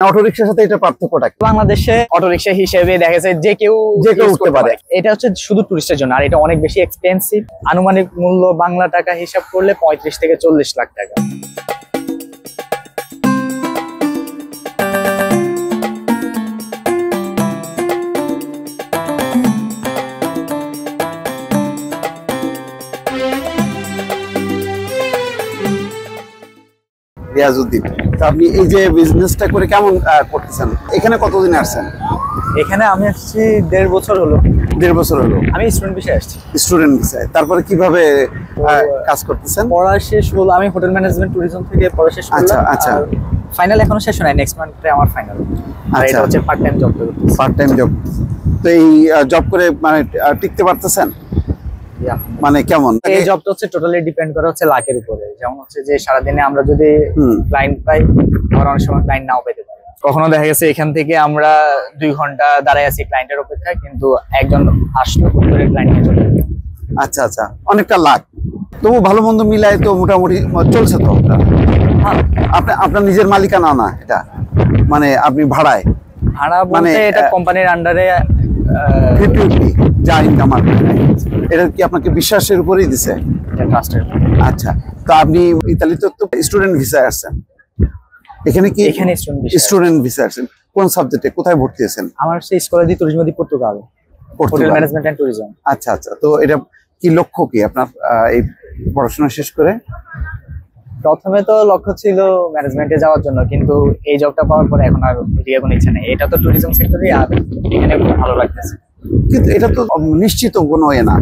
অটোরিকশার সাথে এটা পার্থক্যটা কি? বাংলাদেশে অটোরিকশা হিসেবে দেখা যায় যে কেউ উঠতে পারে। এটা হচ্ছে শুধু টুরিস্টের জন্য, আর এটা অনেক বেশি এক্সপেন্সিভ। আনুমানিক মূল্য বাংলা টাকা হিসাব করলে 35 থেকে 40 লাখ টাকা। রিয়াজউদ্দিন, আপনি এই যে বিজনেসটা করে কেমন করতেছেন? এখানে কতদিন আসছেন? এখানে আমি আসছি 1.5 বছর হলো। 1.5 বছর হলো। আমি স্টুডেন্ট ভিসায় আসছি। স্টুডেন্ট ভিসায়। তারপরে কিভাবে কাজ করতেছেন? পড়া শেষ হলো, আমি হোটেল ম্যানেজমেন্ট ট্যুরিজম থেকে পড়া শেষ করলাম। আচ্ছা আচ্ছা। ফাইনাল এখনো শেষ হয় নাই, নেক্সট মান্থে আমার ফাইনাল। আর এটা হচ্ছে part time job. Part time job. তো এই জব করে মানে টিকতে পারতেছেন? মানে কেমন? এই জবটা হচ্ছে টোটালি ডিপেন্ড করে হচ্ছে লাকের উপরে। যেমন হচ্ছে যে সারাদিনে আমরা যদি ক্লায়েন্ট পাই, আবার অনেক সময় ক্লায়েন্ট নাও পেতে পারি। কখনো দেখা গেছে এখান থেকে আমরা 2 ঘন্টা দাঁড়ায় আছি ক্লায়েন্টের অপেক্ষায়, কিন্তু একজন আসলো করে ক্লায়েন্ট চলে গেল। আচ্ছা আচ্ছা, অনেকটা লাক। তবু ভালো মন্দ মিলায় তো মোটামুটি চলছে তো। আপনার নিজের মালিকানা না এটা, মানে আপনি ভাড়ায়? ভাড়া মানে এটা কোম্পানির আন্ডারে যা ইনকাম আসে, এটা কি আপনাকে বিশ্বাসের উপরেই দিছে? আচ্ছা, তো আপনি ইতালিতে তো স্টুডেন্ট ভিসায় আসছেন, এখানে কি? এখানে স্টুডেন্ট ভিসায় আসছেন। কোন সাবজেক্টে, কোথায় ভর্তি হয়েছেন? আমার সেই স্কুলে the tourism the Portugal, hotel management and tourism. আচ্ছা আচ্ছা, তো এটা কি লক্ষ্য কি আপনার এই পড়াশোনা শেষ করে? প্রথমে তো লক্ষ্য ছিল ম্যানেজমেন্টে যাওয়ার জন্য, কিন্তু এই জবটা পাওয়ার পরে এখন আর এদিকে কোনো ইচ্ছা নেই। এটা তো ট্যুরিজম সেক্টরে, আর এখানে ভালো লাগতেছে। কিন্তু এটা তো নিশ্চিত কোনো না,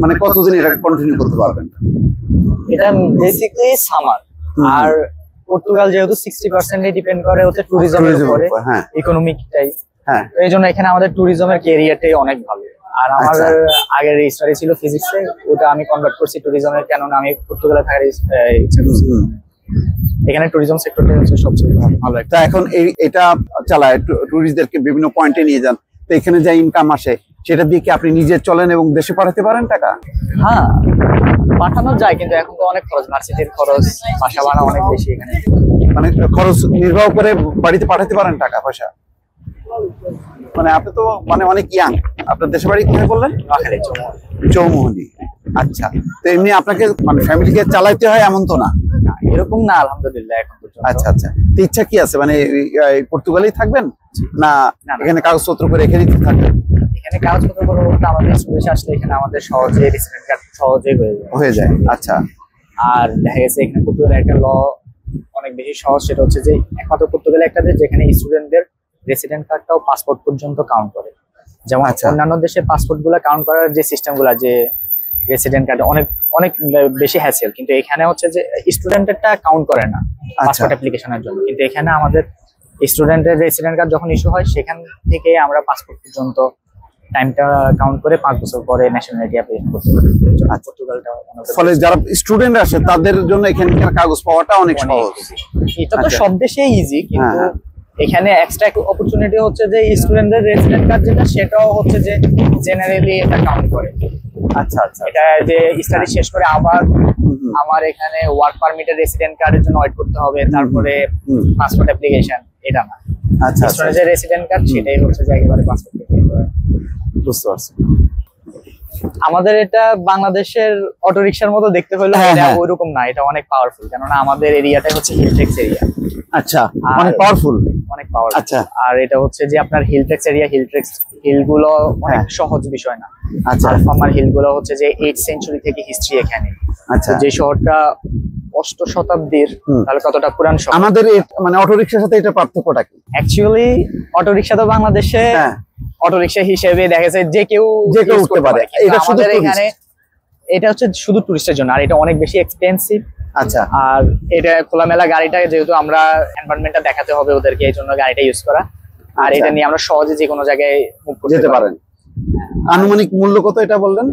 মানে কতদিন এটা কন্টিনিউ করতে পারবেন? এটা বেসিক্যালি সামার, আর পর্তুগাল যেহেতু 60% ডিপেন্ড করে হচ্ছে ট্যুরিজমের উপরে, ইকোনমিকটাই। হ্যাঁ, এই জন্য এখানে আমাদের ট্যুরিজমের ক্যারিয়ারটাই অনেক ভালো। আর আমার আগের স্টাডি ছিল ফিজিক্সে, ওটা আমি কনভার্ট করছি ট্যুরিজমের, কেননা আমি পর্তুগালে থাকার ইচ্ছা করছি। এখানে ট্যুরিজম সেক্টরটা হচ্ছে সবচেয়ে ভালো একটা। এখন এটা চালায় ট্যুরিস্টদেরকে বিভিন্ন পয়েন্টে নিয়ে যান, তো এখানে যা ইনকাম আসে সেটা দিয়ে কি আপনি নিজে চলেন এবং দেশে পাঠাতে পারেন টাকা? হ্যাঁ, পাঠানো যায়, কিন্তু এখন তো অনেক খরচ, ভার্সিটির খরচ, বাসা ভাড়া অনেক বেশি এখানে। মানে খরচ নির্বাহ করে বাড়িতে পাঠাতে পারেন টাকা পয়সা? মানে আপনি তো মানে অনেক ইয়াং। আপনার দেশের বাড়ি কোথায় বললেন? চৌমুহনী। আচ্ছা, তো এমনি আপনাকে মানে ফ্যামিলিকে চালাইতে হয় এমন তো না? এরকম না, আলহামদুলিল্লাহ এখন পর্যন্ত। আচ্ছা আচ্ছা, তো ইচ্ছা কি আছে, মানে পর্তুগালেই থাকবেন না এখানে কাগজপত্র করে এখানেই থাকবেন? এখানে কাগজপত্র করে বলতে আমাদের দেশে আসলে এখানে আমাদের সহজে রেসিডেন্ট কার্ড সহজেই হয়ে যায়। আচ্ছা, আর দেখা গেছে এখানে পর্তুগালের একটা ল অনেক বেশি সহজ, সেটা হচ্ছে যে একমাত্র পর্তুগালে একটা দেশ যেখানে স্টুডেন্টদের রেসিডেন্ট কার্ডটাও পাসপোর্ট পর্যন্ত কাউন্ট করে। যেমন অন্যান্য দেশে পাসপোর্ট গুলা কাউন্ট করার যে সিস্টেম গুলা, যে রেসিডেন্ট কার্ড অনেক অনেক বেশি হ্যাসেল, কিন্তু এখানে হচ্ছে যে স্টুডেন্টেরটা কাউন্ট করে না পাসপোর্ট অ্যাপ্লিকেশনের জন্য। কিন্তু এখানে আমাদের স্টুডেন্টের রেসিডেন্ট কার্ড যখন ইস্যু হয়, সেখান থেকে আমরা পাসপোর্ট পর্যন্ত টাইমটা কাউন্ট করে 5 বছর পরে ন্যাশনালিটি অ্যাপ্লিকেশন করতে পারি। ফলে যারা স্টুডেন্ট আসে তাদের জন্য এখানকার কাগজ পাওয়াটা অনেক সহজ। এটা তো সব দেশেই ইজি, কিন্তু এখানে এক্সট্রা অপরচুনিটি হচ্ছে যে স্টুডেন্টদের রেসিডেন্ট কার্ড যেটা, সেটাও হচ্ছে যে জেনারেলি এটা কাউন্ট করে। আচ্ছা আচ্ছা, এটা যে স্টাডি শেষ করে আবার আমার এখানে ওয়ার্ক পারমিটের রেসিডেন্ট কার্ডের জন্য ওয়েট করতে হবে, তারপরে পাসপোর্ট অ্যাপ্লিকেশন, এটা না। আচ্ছা, স্টুডেন্টের রেসিডেন্ট কার্ড সেটাই হচ্ছে যে একেবারে পাসপোর্ট। বুঝতে পারছি। আমাদের এটা বাংলাদেশের অটোরিকশার মতো দেখতে হলো, এটা ওইরকম না, এটা অনেক পাওয়ারফুল, কেননা আমাদের এরিয়াটাই হচ্ছে হিলটেক্স এরিয়া। আচ্ছা, অনেক পাওয়ারফুল। অনেক পাওয়ারফুল। আচ্ছা, আর এটা হচ্ছে যে আপনার হিলটেক্স এরিয়া, হিলটেক্স হিলগুলো অনেক সহজ বিষয় না। আচ্ছা, আলফামার হিলগুলো হচ্ছে যে 8th সেঞ্চুরি থেকে হিস্ট্রি এখানে। আচ্ছা, যে শহরটা 8ম শতাব্দীর, তাহলে কতটা পুরান শহর। আমাদের মানে অটোরিকশার সাথে এটা পার্থক্যটা কি? অ্যাকচুয়ালি অটোরিকশা তো বাংলাদেশে অটোরিকশা হিসেবে দেখা যায় যে কেউ উঠতে পারে। এটা আমাদের এখানে এটা হচ্ছে শুধু টুরিস্টের জন্য, আর এটা অনেক বেশি এক্সপেন্সিভ। আচ্ছা, আর এটা খোলামেলা গাড়িটা, যেহেতু আমরা এনভায়রনমেন্টটা দেখাতে হবে ওদেরকে, এই জন্য গাড়িটা ইউজ করা। আর এটা নিয়ে আমরা সহজে যে কোনো জায়গায় মুভ করতে যেতে পারেন। আনুমানিক মূল্য কত এটা বললেন?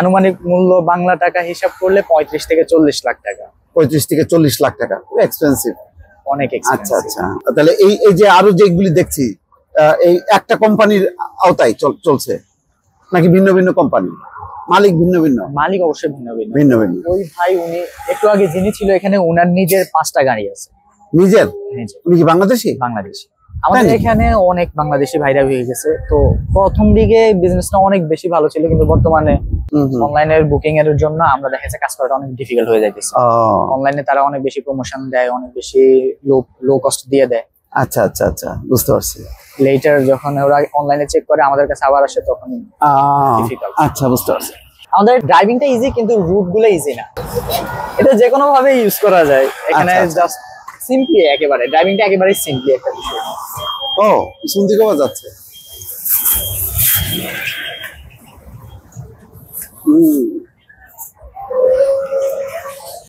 আনুমানিক মূল্য বাংলা টাকা হিসাব করলে 35 থেকে 40 লাখ টাকা। 35 থেকে 40 লাখ টাকা, এক্সপেন্সিভ, অনেক এক্সপেন্সিভ। আচ্ছা আচ্ছা, তাহলে এই যে আরো যেগুলি দেখছি, এই একটা কোম্পানির আওতায় চলছে নাকি ভিন্ন ভিন্ন কোম্পানি? মালিক ভিন্ন ভিন্ন? মালিক অবশ্যই ভিন্ন ভিন্ন। ভিন্ন ভিন্ন। ওই ভাই উনি একটু আগে যিনি ছিল এখানে, ওনার নিজের 5টা গাড়ি আছে। নিজের? নিজের। উনি কি বাংলাদেশি? বাংলাদেশি। আমাদের এখানে অনেক বাংলাদেশি ভাইরা হয়ে গেছে। তো প্রথম দিকে বিজনেসটা অনেক বেশি ভালো ছিল, কিন্তু বর্তমানে অনলাইনের বুকিং এর জন্য আমরা দেখা যাচ্ছে কাজ করাটা অনেক ডিফিকাল্ট হয়ে যাইতেছে। অনলাইনে তারা অনেক বেশি প্রমোশন দেয়, অনেক বেশি লো কস্ট দিয়ে দেয়। আচ্ছা আচ্ছা আচ্ছা, বুঝতে পারছি। লেটার যখন ওরা অনলাইনে চেক করে আমাদের কাছে আবার আসে, তখন ডিফিকাল্ট। আচ্ছা, বুঝতে পারছি। আমাদের ড্রাইভিংটা ইজি, কিন্তু রুট গুলো ইজি না। এটা যে কোনো ভাবে ইউজ করা যায় এখানে, জাস্ট সিম্পলি একেবারে ড্রাইভিংটা একেবারে সিম্পলি একটা বিষয়। ও, শুনতে পাওয়া যাচ্ছে।